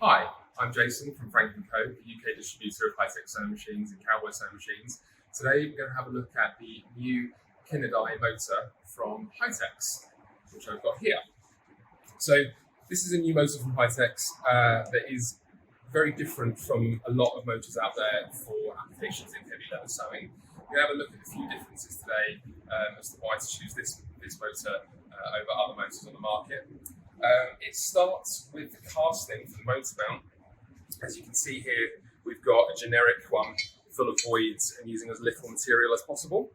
Hi, I'm Jason from Frank & Co, the UK distributor of high-tech sewing machines and cowboy sewing machines. Today we're going to have a look at the new Kinedyne motor from High-Techs, which I've got here. So this is a new motor from High-Techs that is very different from a lot of motors out there for applications in heavy leather sewing. We're going to have a look at a few differences today as to why to choose this motor over other motors on the market. It starts with the casting for the motor mount. As you can see here, we've got a generic one full of voids and using as little material as possible,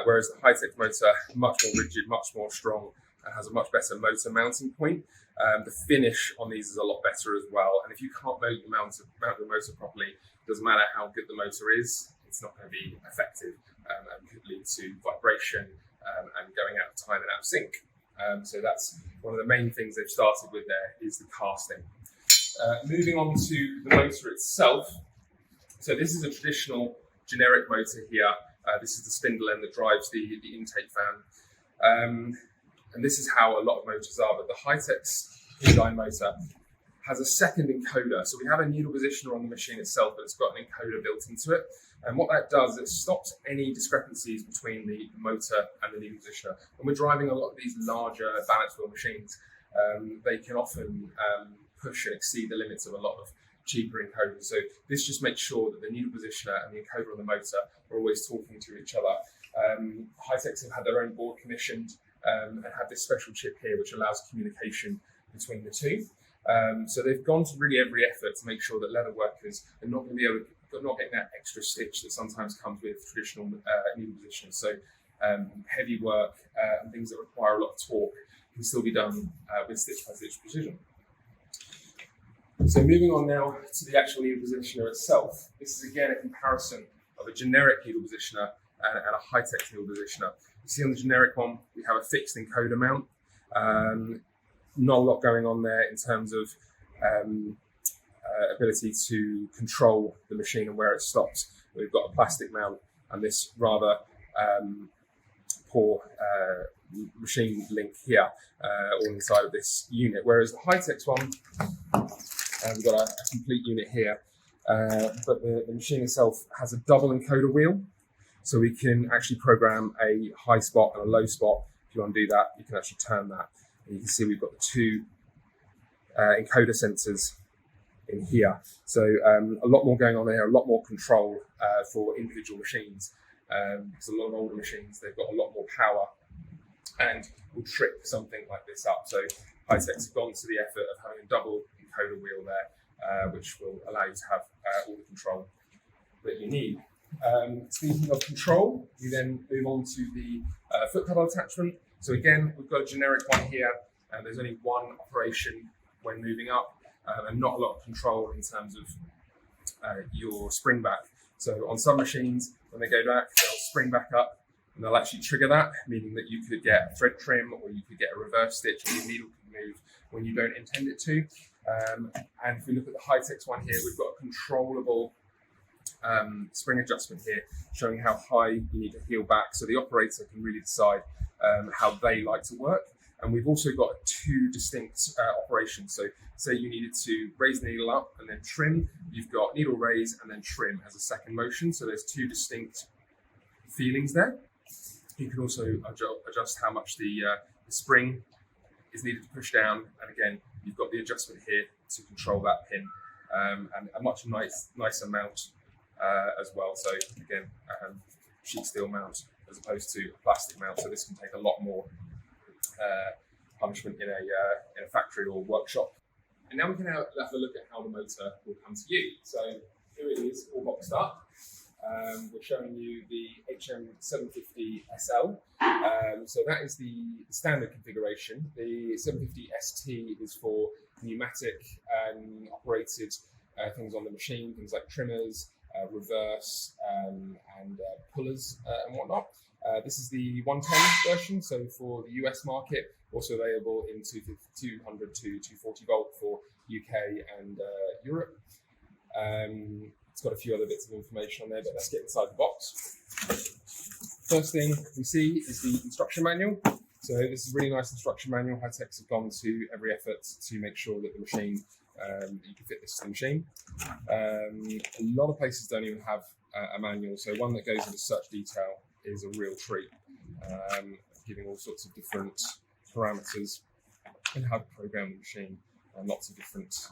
whereas the High-Tech motor, much more rigid, much more strong, and has a much better motor mounting point. The finish on these is a lot better as well, and if you can't mount the motor properly, it doesn't matter how good the motor is, it's not going to be effective and could lead to vibration and going out of time and out of sync. So that's one of the main things they've started with there is the casting. Moving on to the motor itself. So this is a traditional generic motor here. This is the spindle end that drives the intake fan. And this is how a lot of motors are, but the High-Tech's Kinedyne motor has a second encoder. So we have a needle positioner on the machine itself, but it's got an encoder built into it. And what that does, it stops any discrepancies between the motor and the needle positioner. When we're driving a lot of these larger balance wheel machines, they can often push and exceed the limits of a lot of cheaper encoders. So this just makes sure that the needle positioner and the encoder on the motor are always talking to each other. High-Techs have had their own board commissioned and have this special chip here which allows communication between the two. So they've gone to really every effort to make sure that leather workers are not going to be able to not getting that extra stitch that sometimes comes with traditional needle positioners. So heavy work and things that require a lot of torque can still be done with stitch-by-stitch precision. So moving on now to the actual needle positioner itself. This is again a comparison of a generic needle positioner and a High-Tech needle positioner. You see on the generic one, we have a fixed encoder mount. Not a lot going on there in terms of ability to control the machine and where it stops. We've got a plastic mount and this rather poor machine link here all inside of this unit, whereas the High-Tech's one, we've got a complete unit here, but the machine itself has a double encoder wheel, so we can actually program a high spot and a low spot. If you want to do that, you can actually turn that. And you can see we've got the two encoder sensors in here. So a lot more going on there, a lot more control for individual machines. Because a lot of older machines, they've got a lot more power and will trip something like this up. So High-Tech's have gone to the effort of having a double encoder wheel there, which will allow you to have all the control that you need. Speaking of control, we then move on to the foot pedal attachment. So again, we've got a generic one here, and there's only one operation when moving up, and not a lot of control in terms of your spring back. So on some machines, when they go back, they'll spring back up, and they'll actually trigger that, meaning that you could get a thread trim, or you could get a reverse stitch, or your needle can move when you don't intend it to. And if we look at the High-Tech's one here, we've got a controllable spring adjustment here, showing how high you need to heel back, so the operator can really decide how they like to work. And we've also got two distinct operations. So say you needed to raise the needle up and then trim, you've got needle raise and then trim as a second motion. So there's two distinct feelings there. You can also adjust how much the spring is needed to push down. And again, you've got the adjustment here to control that pin, and a much nicer mount as well. So again, sheet steel mount as opposed to a plastic mount. So this can take a lot more punishment in a factory or workshop. And now we can have a look at how the motor will come to you. So here it is, all boxed up. We're showing you the HM-750SL. So that is the standard configuration. The 750ST is for pneumatic operated things on the machine, things like trimmers, reverse, and pullers and whatnot. This is the 110 version, so for the US market, also available in 200 to 240 volt for UK and Europe. It's got a few other bits of information on there, but let's get inside the box. First thing we see is the instruction manual. So this is a really nice instruction manual. High-Techs have gone to every effort to make sure that the machine you can fit this to the machine. A lot of places don't even have a manual, so one that goes into such detail is a real treat, giving all sorts of different parameters and how to program the machine, and lots of different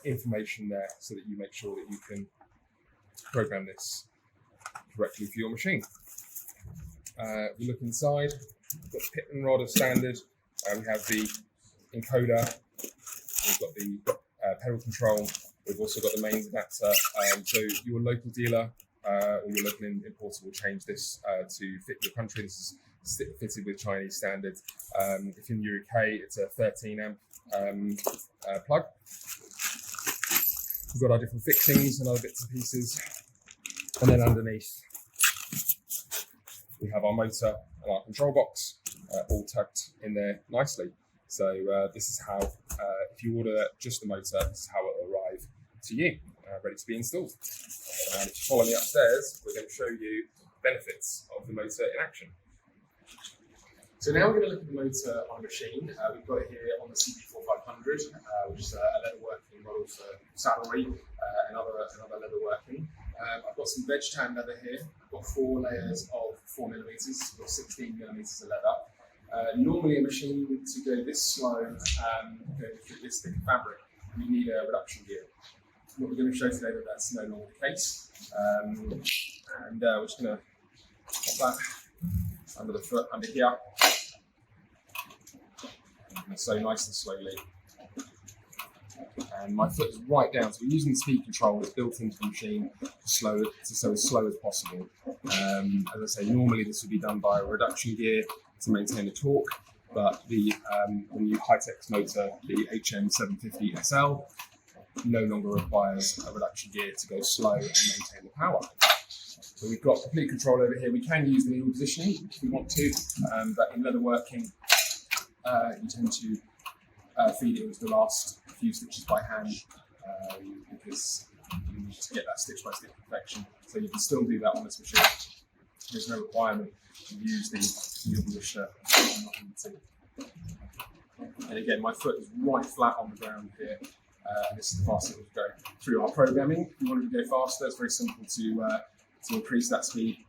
information there so that you make sure that you can program this correctly for your machine. If you look inside, we've got the Pitman rod as standard, we have the encoder, we've got the pedal control, we've also got the mains adapter, so your local dealer or your local importer will change this to fit your country. This is fitted with Chinese standards. If in the UK, it's a 13 amp plug. We've got our different fixings and other bits and pieces. And then underneath, we have our motor and our control box all tucked in there nicely. So this is how, if you order just the motor, this is how it will arrive to you, ready to be installed. And if you follow me upstairs, we're going to show you the benefits of the motor in action. So now we're going to look at the motor on a machine. We've got it here on the CB4500, which is a leather working model for saddlery and other leather working. I've got some veg tan leather here. I've got 4 layers of 4mm, I've got 16mm of leather. Normally a machine to go this slow, going through this thick fabric, you need a reduction gear. What we're going to show today that's no longer the case. And we're just going to pop that under the foot, under here. And so nice and slowly. And my foot is right down, so we're using the speed control that's built into the machine to so as slow as possible. As I say, normally this would be done by a reduction gear to maintain the torque, but the new Hitex motor, the HM-750SL, no longer requires a reduction gear to go slow and maintain the power. So we've got complete control over here. We can use the needle positioning if we want to, but in leather working, you tend to feed it into the last few stitches by hand because you need to get that stitch by stitch perfection. So you can still do that on this machine. There's no requirement to use the needle positioner. And again, my foot is right flat on the ground here. This is the fastest we go through our programming. If you wanted to go faster, it's very simple to increase that speed.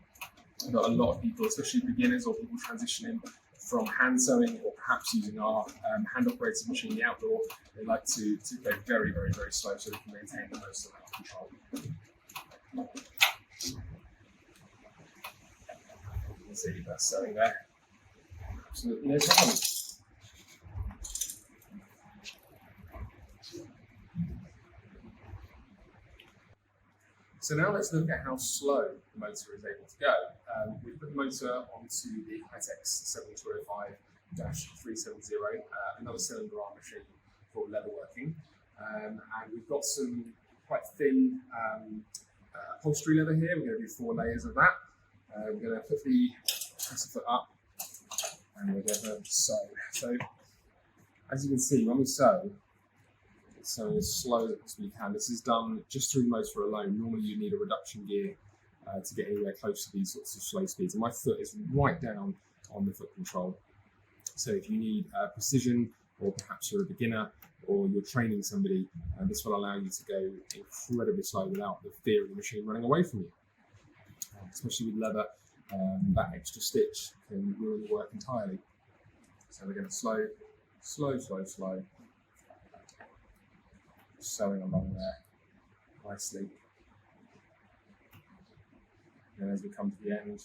We've got a lot of people, especially beginners or people transitioning from hand sewing or perhaps using our hand-operated machine in the outdoor. They like to go very, very, very slow so they can maintain the most amount of control. You can see that's sewing there. Absolutely no problem. So now let's look at how slow the motor is able to go. We've put the motor onto the Hitex 7205-370, another cylinder arm machine for leather working. And we've got some quite thin upholstery leather here. We're going to do 4 layers of that. We're going to put the presser foot up and we're going to sew. So as you can see, when we sew, so as slow as we can. This is done just through the motor alone. Normally you need a reduction gear to get anywhere close to these sorts of slow speeds. And my foot is right down on the foot control. So if you need precision, or perhaps you're a beginner, or you're training somebody, this will allow you to go incredibly slow without the fear of the machine running away from you. Especially with leather, that extra stitch can ruin the work entirely. So we're going to slow, sewing along there nicely. And as we come to the end,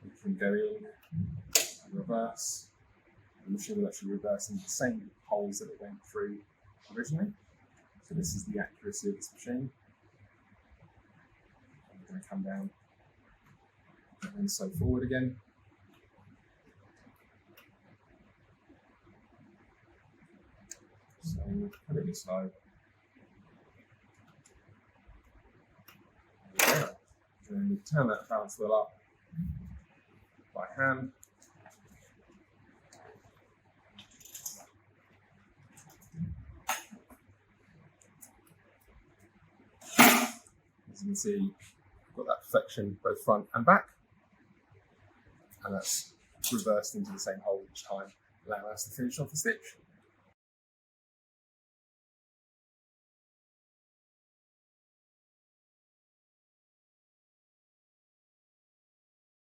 we can go in and reverse. The machine will actually reverse into the same holes that it went through originally. So this is the accuracy of this machine. And we're going to come down and then sew forward again. So incredibly slow. And then we turn that balance wheel up by hand. As you can see, we've got that perfection both front and back. And that's reversed into the same hole each time, allowing us to finish off the stitch.